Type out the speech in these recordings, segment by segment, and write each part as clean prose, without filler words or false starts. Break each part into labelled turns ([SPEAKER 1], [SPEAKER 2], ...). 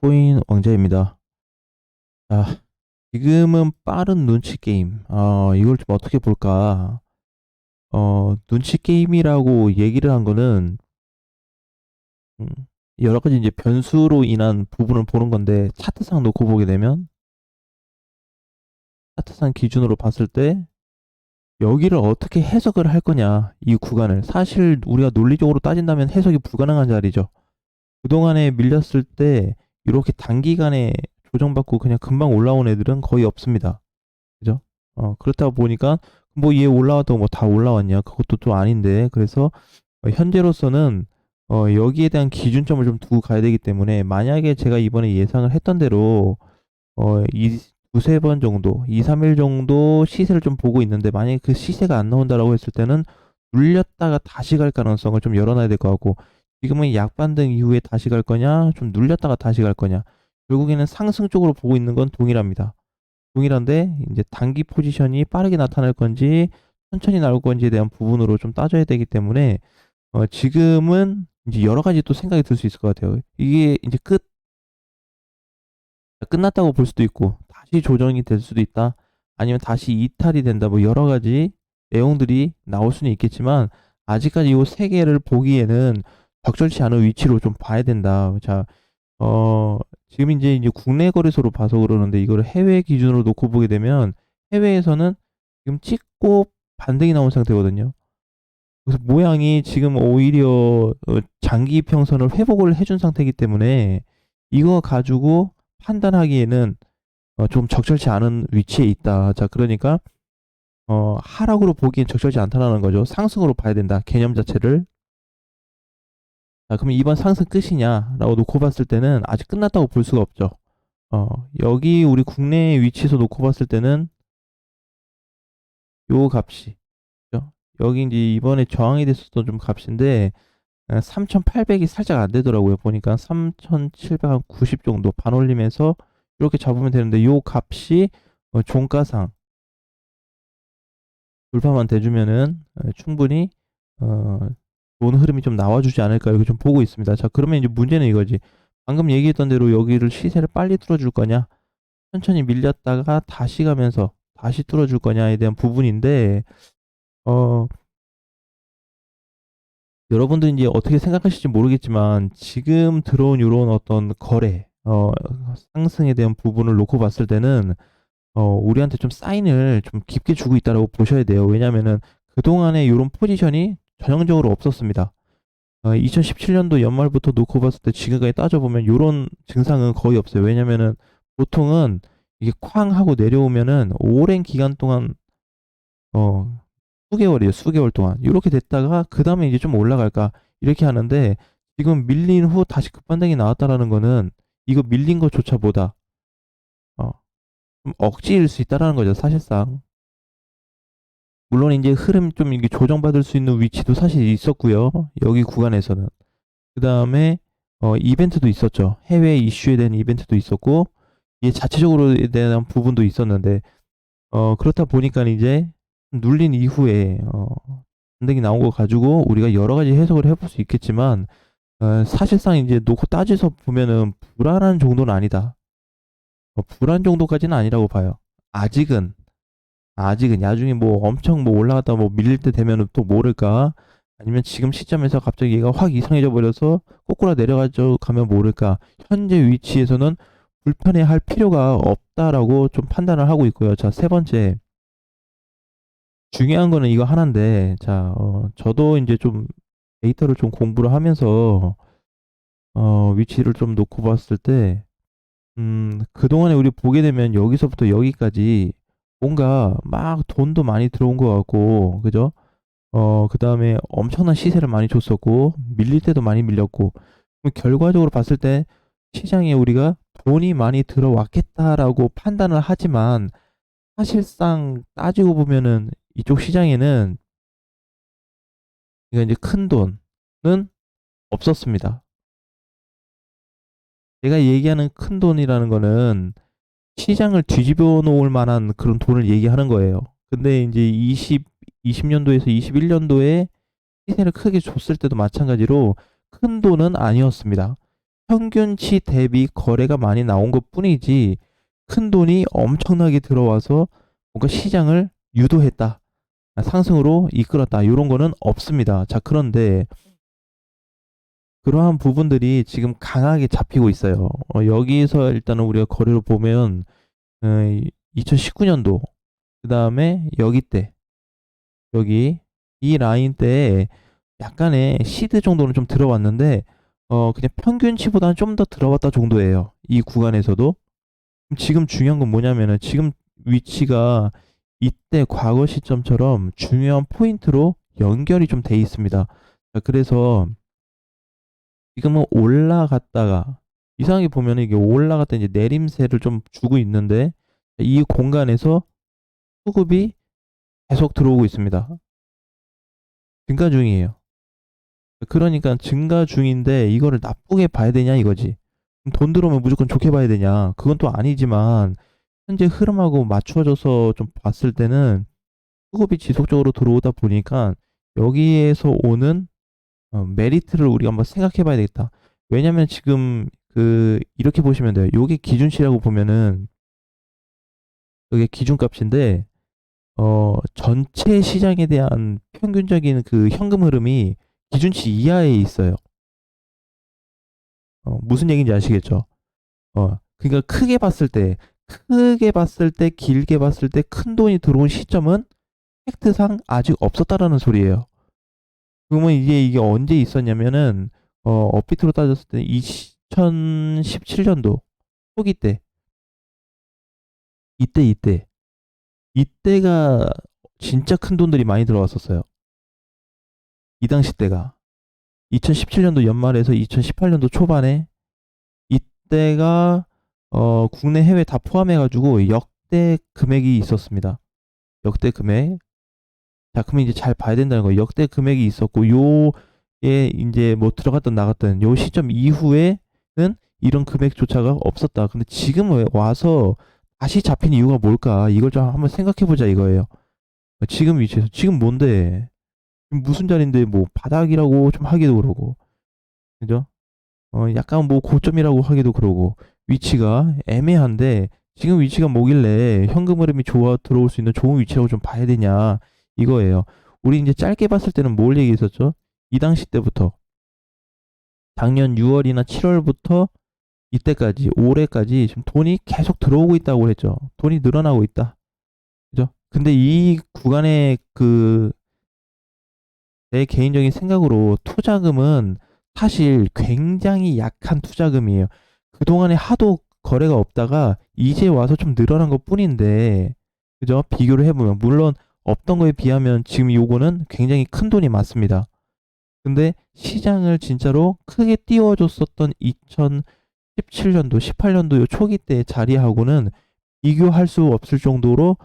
[SPEAKER 1] 비트코인 왕자입니다. 자, 지금은 빠른 눈치 게임. 이걸 좀 어떻게 볼까? 눈치 게임이라고 얘기를 한 거는, 음, 여러 가지 이제 변수로 인한 부분을 보는 건데, 차트상 놓고 보게 되면, 차트상 기준으로 봤을 때, 여기를 어떻게 해석을 할 거냐, 이 구간을. 사실 우리가 논리적으로 따진다면 해석이 불가능한 자리죠. 그동안에 밀렸을 때, 이렇게 단기간에 조정받고 그냥 금방 올라온 애들은 거의 없습니다. 그죠? 그렇다 보니까 뭐 얘 올라와도 뭐 다 올라왔냐? 그것도 또 아닌데. 그래서 현재로서는 여기에 대한 기준점을 좀 두고 가야 되기 때문에 만약에 제가 이번에 예상을 했던 대로 이 두세 번 정도, 2, 3일 정도 시세를 좀 보고 있는데 만약에 그 시세가 안 나온다라고 했을 때는 눌렸다가 다시 갈 가능성을 좀 열어놔야 될 것 같고 지금은 약반등 이후에 다시 갈 거냐, 좀 눌렸다가 다시 갈 거냐. 결국에는 상승 쪽으로 보고 있는 건 동일합니다. 동일한데 이제 단기 포지션이 빠르게 나타날 건지 천천히 나올 건지에 대한 부분으로 좀 따져야 되기 때문에 지금은 이제 여러 가지 또 생각이 들 수 있을 것 같아요. 이게 이제 끝났다고 볼 수도 있고 다시 조정이 될 수도 있다. 아니면 다시 이탈이 된다. 뭐 여러 가지 내용들이 나올 수는 있겠지만 아직까지 이 세 개를 보기에는 적절치 않은 위치로 좀 봐야 된다. 자, 어, 지금 이제 국내 거래소로 봐서 그러는데 이거를 해외 기준으로 놓고 보게 되면 해외에서는 지금 찍고 반등이 나온 상태거든요. 그래서 모양이 지금 오히려 장기 평선을 회복을 해준 상태이기 때문에 이거 가지고 판단하기에는 좀 적절치 않은 위치에 있다. 자, 그러니까 하락으로 보기엔 적절치 않다라는 거죠. 상승으로 봐야 된다. 개념 자체를. 자, 그러면 이번 상승 끝이냐라고 놓고 봤을 때는 아직 끝났다고 볼 수가 없죠. 여기 우리 국내 위치에서 놓고 봤을 때는 요 값이, 죠 여기 이제 이번에 저항이 됐었던 좀 값인데, 3,800이 살짝 안 되더라고요. 보니까 3,790 정도 반올림해서 이렇게 잡으면 되는데, 요 값이 종가상 돌파만 돼주면은 충분히 어, 좋은 흐름이 좀 나와주지 않을까 이렇게 좀 보고 있습니다. 자, 그러면 이제 문제는 이거지. 방금 얘기했던 대로 여기를 시세를 빨리 뚫어줄 거냐? 천천히 밀렸다가 다시 가면서 다시 뚫어줄 거냐에 대한 부분인데, 어, 여러분들 이제 어떻게 생각하실지 모르겠지만, 지금 들어온 이런 어떤 거래, 상승에 대한 부분을 놓고 봤을 때는, 우리한테 좀 사인을 좀 깊게 주고 있다라고 보셔야 돼요. 왜냐면은 그동안에 이런 포지션이 전형적으로 없었습니다. 2017년도 연말부터 놓고 봤을 때 지금까지 따져보면 이런 증상은 거의 없어요. 왜냐면은 보통은 이게 쾅 하고 내려오면은 오랜 기간 동안 어 수개월이에요. 수개월 동안 이렇게 됐다가 그 다음에 이제 좀 올라갈까 이렇게 하는데 지금 밀린 후 다시 급반등이 나왔다라는 거는 이거 밀린 것조차 보다 어, 좀 억지일 수 있다라는 거죠. 사실상. 물론 이제 흐름 좀 이게 조정받을 수 있는 위치도 사실 있었고요. 여기 구간에서는. 그 다음에 이벤트도 있었죠. 해외 이슈에 대한 이벤트도 있었고 이게 자체적으로에 대한 부분도 있었는데 그렇다 보니까 이제 눌린 이후에 반등이 나온 거 가지고 우리가 여러 가지 해석을 해볼 수 있겠지만 사실상 이제 놓고 따져서 보면은 불안한 정도는 아니다. 불안 정도까지는 아니라고 봐요. 아직은 나중에 뭐 엄청 뭐 올라갔다 뭐 밀릴 때 되면은 또 모를까? 아니면 지금 시점에서 갑자기 얘가 확 이상해져 버려서 거꾸로 내려가죠 가면 모를까? 현재 위치에서는 불편해할 필요가 없다라고 좀 판단을 하고 있고요. 자, 세 번째. 중요한 거는 이거 하나인데, 자, 저도 이제 좀 데이터를 좀 공부를 하면서, 위치를 좀 놓고 봤을 때, 그동안에 우리 보게 되면 여기서부터 여기까지 뭔가 막 돈도 많이 들어온 것 같고, 그죠? 그 다음에 엄청난 시세를 많이 줬었고, 밀릴 때도 많이 밀렸고, 그럼 결과적으로 봤을 때 시장에 우리가 돈이 많이 들어왔겠다라고 판단을 하지만, 사실상 따지고 보면은 이쪽 시장에는 이거 이제 큰 돈은 없었습니다. 제가 얘기하는 큰 돈이라는 거는 시장을 뒤집어 놓을 만한 그런 돈을 얘기하는 거예요. 근데 이제 20년도에서 21년도에 시세를 크게 줬을 때도 마찬가지로 큰 돈은 아니었습니다. 평균치 대비 거래가 많이 나온 것뿐이지 큰돈이 엄청나게 들어와서 뭔가 시장을 유도했다. 상승으로 이끌었다. 요런 거는 없습니다. 자, 그런데 그러한 부분들이 지금 강하게 잡히고 있어요. 여기서 일단은 우리가 거래로 보면 2019년도 그다음에 여기 때 여기 이 라인 때에 약간의 시드 정도는 좀 들어왔는데 그냥 평균치보다는 좀 더 들어왔다 정도예요. 이 구간에서도. 지금 중요한 건 뭐냐면은 지금 위치가 이때 과거 시점처럼 중요한 포인트로 연결이 좀 돼 있습니다. 자, 그래서 지금은 올라갔다가 이상하게 보면은 이게 올라갔다 이제 내림세를 좀 주고 있는데 이 공간에서 수급이 계속 들어오고 있습니다. 증가 중이에요. 그러니까 증가 중인데 이거를 나쁘게 봐야 되냐 이거지. 돈 들어오면 무조건 좋게 봐야 되냐? 그건 또 아니지만 현재 흐름하고 맞춰져서 좀 봤을 때는 수급이 지속적으로 들어오다 보니까 여기에서 오는 메리트를 우리가 한번 생각해 봐야 되겠다. 왜냐면 지금 이렇게 보시면 돼요. 요게 기준치라고 보면은 이게 기준값인데 전체 시장에 대한 평균적인 그 현금 흐름이 기준치 이하에 있어요. 무슨 얘기인지 아시겠죠? 그러니까 크게 봤을 때, 길게 봤을 때 큰 돈이 들어온 시점은 팩트상 아직 없었다라는 소리예요. 그러면 이게 언제 있었냐면은, 업비트로 따졌을 때 2017년도 초기 때, 이때. 이때가 진짜 큰 돈들이 많이 들어왔었어요. 이 당시 때가. 2017년도 연말에서 2018년도 초반에 이때가 국내 해외 다 포함해가지고 역대 금액이 있었습니다. 역대 금액. 자, 그러면 이제 잘 봐야 된다는 거예요. 역대 금액이 있었고, 요에 이제 뭐 들어갔던 나갔던 요 시점 이후에는 이런 금액조차가 없었다. 근데 지금 왜 와서 다시 잡힌 이유가 뭘까? 이걸 좀 한번 생각해 보자 이거예요. 지금 위치에서. 지금 뭔데? 지금 무슨 자리인데 뭐 바닥이라고 좀 하기도 그러고. 그죠? 약간 뭐 고점이라고 하기도 그러고. 위치가 애매한데, 지금 위치가 뭐길래 현금 흐름이 좋아 들어올 수 있는 좋은 위치라고 좀 봐야 되냐. 이거예요. 우리 이제 짧게 봤을 때는 뭘 얘기했었죠? 이 당시 때부터 작년 6월이나 7월부터 이때까지 올해까지 지금 돈이 계속 들어오고 있다고 했죠. 돈이 늘어나고 있다. 그죠? 근데 이 구간에 내 개인적인 생각으로 투자금은 사실 굉장히 약한 투자금이에요. 그동안에 하도 거래가 없다가 이제 와서 좀 늘어난 것 뿐인데, 그죠? 비교를 해보면, 물론 없던 거에 비하면 지금 요거는 굉장히 큰 돈이 맞습니다. 근데 시장을 진짜로 크게 띄워줬었던 2017년도, 18년도 요 초기 때 자리하고는 비교할 수 없을 정도로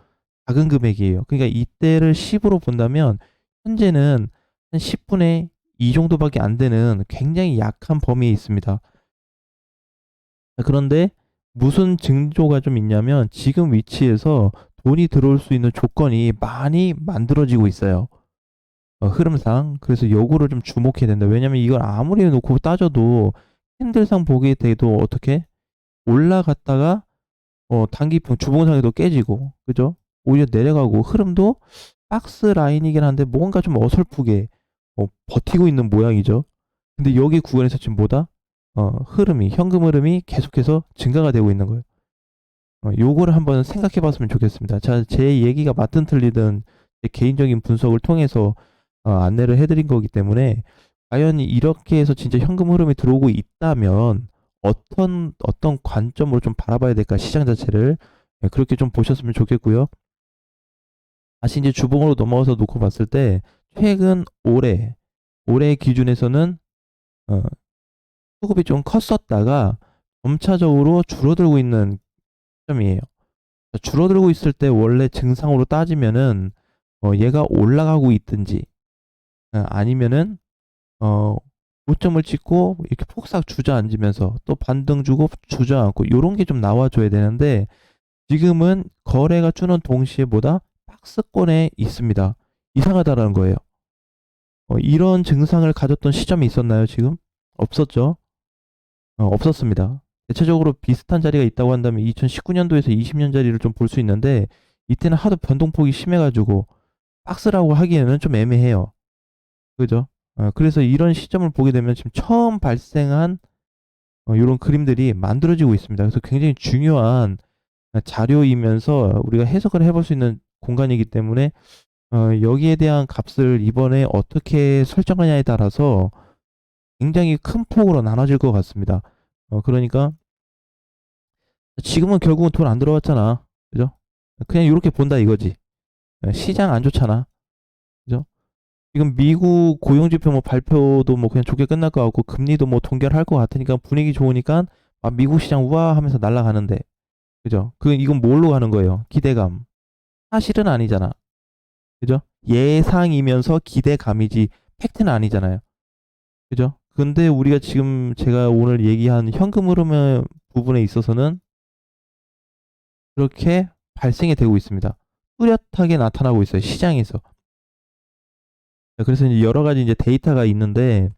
[SPEAKER 1] 작은 금액이에요. 그러니까 이때를 10으로 본다면 현재는 한 10분의 2 정도밖에 안 되는 굉장히 약한 범위에 있습니다. 그런데 무슨 징조가 좀 있냐면 지금 위치에서 돈이 들어올 수 있는 조건이 많이 만들어지고 있어요. 흐름상. 그래서 요거를 좀 주목해야 된다. 왜냐면 이걸 아무리 놓고 따져도 캔들상 보게 돼도 어떻게 올라갔다가 단기평 주봉상에도 깨지고, 그죠? 오히려 내려가고 흐름도 박스 라인이긴 한데 뭔가 좀 어설프게 버티고 있는 모양이죠. 근데 여기 구간에서 지금 뭐다? 현금 흐름이 계속해서 증가가 되고 있는 거예요. 요거를 한번 생각해 봤으면 좋겠습니다. 자, 제 얘기가 맞든 틀리든 제 개인적인 분석을 통해서 안내를 해드린 거기 때문에 과연 이렇게 해서 진짜 현금 흐름이 들어오고 있다면 어떤 관점으로 좀 바라봐야 될까 시장 자체를 그렇게 좀 보셨으면 좋겠고요. 다시 이제 주봉으로 넘어가서 놓고 봤을 때 최근 올해 기준에서는 어, 수급이 좀 컸었다가 점차적으로 줄어들고 있는 시점이에요. 줄어들고 있을 때 원래 증상으로 따지면은 얘가 올라가고 있든지 아니면은 고점을 찍고 이렇게 폭삭 주저앉으면서 또 반등 주고 주저앉고 요런 게 좀 나와줘야 되는데 지금은 거래가 주는 동시에 보다 박스권에 있습니다. 이상하다라는 거예요. 이런 증상을 가졌던 시점이 있었나요, 지금? 없었죠. 없었습니다. 대체적으로 비슷한 자리가 있다고 한다면 2019년도에서 20년 자리를 좀 볼 수 있는데 이때는 하도 변동폭이 심해가지고 박스라고 하기에는 좀 애매해요. 그죠? 그래서 이런 시점을 보게 되면 지금 처음 발생한 이런 그림들이 만들어지고 있습니다. 그래서 굉장히 중요한 자료이면서 우리가 해석을 해볼 수 있는 공간이기 때문에 여기에 대한 값을 이번에 어떻게 설정하냐에 따라서 굉장히 큰 폭으로 나눠질 것 같습니다. 그러니까 지금은 결국은 돈 안 들어왔잖아. 그죠? 그냥 이렇게 본다 이거지. 시장 안 좋잖아. 그죠? 지금 미국 고용지표 뭐 발표도 뭐 그냥 좋게 끝날 것 같고 금리도 뭐 동결할 것 같으니까 분위기 좋으니까 미국 시장 우와 하면서 날아가는데 그죠? 이건 뭘로 가는 거예요? 기대감. 사실은 아니잖아. 그죠? 예상이면서 기대감이지 팩트는 아니잖아요. 그죠? 근데 우리가 지금 제가 오늘 얘기한 현금 흐름의 부분에 있어서는 그렇게 발생이 되고 있습니다. 뚜렷하게 나타나고 있어요. 시장에서. 그래서 이제 여러 가지 이제 데이터가 있는데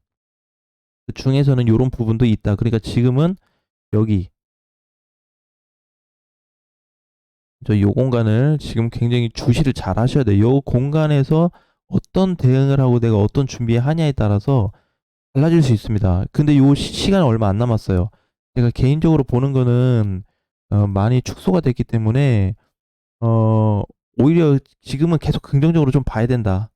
[SPEAKER 1] 그 중에서는 이런 부분도 있다. 그러니까 지금은 여기 요 공간을 지금 굉장히 주시를 잘 하셔야 돼요. 요 공간에서 어떤 대응을 하고 내가 어떤 준비하냐에 따라서 달라질 수 있습니다. 근데 요 시간 얼마 안 남았어요. 제가 개인적으로 보는 거는 많이 축소가 됐기 때문에 어, 오히려 지금은 계속 긍정적으로 좀 봐야 된다.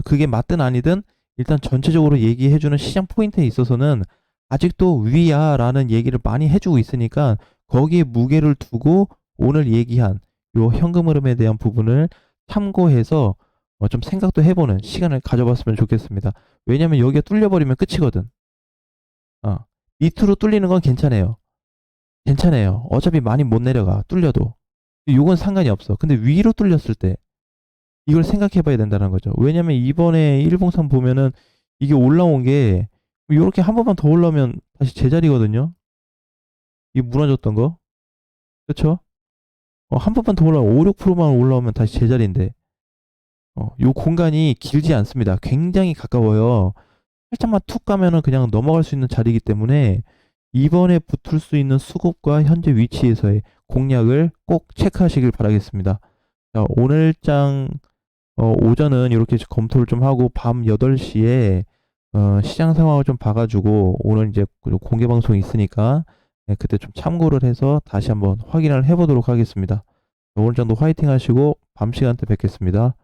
[SPEAKER 1] 그게 맞든 아니든 일단 전체적으로 얘기해주는 시장 포인트에 있어서는 아직도 위야라는 얘기를 많이 해주고 있으니까 거기에 무게를 두고 오늘 얘기한 요 현금 흐름에 대한 부분을 참고해서 좀 생각도 해보는 시간을 가져봤으면 좋겠습니다. 왜냐면 여기가 뚫려버리면 끝이거든. 어, 밑으로 뚫리는 건 괜찮아요. 괜찮아요. 어차피 많이 못 내려가. 뚫려도. 요건 상관이 없어. 근데 위로 뚫렸을 때 이걸 생각해 봐야 된다는 거죠. 왜냐면 이번에 일봉상 보면은 이게 올라온 게 이렇게 한 번만 더 올라오면 다시 제자리거든요. 이 무너졌던 거. 그렇죠? 한 번만 더 올라오면 5, 6%만 올라오면 다시 제자리인데 요 공간이 길지 않습니다. 굉장히 가까워요. 살짝만 툭 가면은 그냥 넘어갈 수 있는 자리이기 때문에 이번에 붙을 수 있는 수급과 현재 위치에서의 공략을 꼭 체크하시길 바라겠습니다. 자, 오늘장 오전은 이렇게 검토를 좀 하고 밤 8시에 시장 상황을 좀 봐가지고 오늘 이제 공개 방송이 있으니까 그때 좀 참고를 해서 다시 한번 확인을 해보도록 하겠습니다. 오늘 정도 화이팅 하시고 밤 시간대 뵙겠습니다.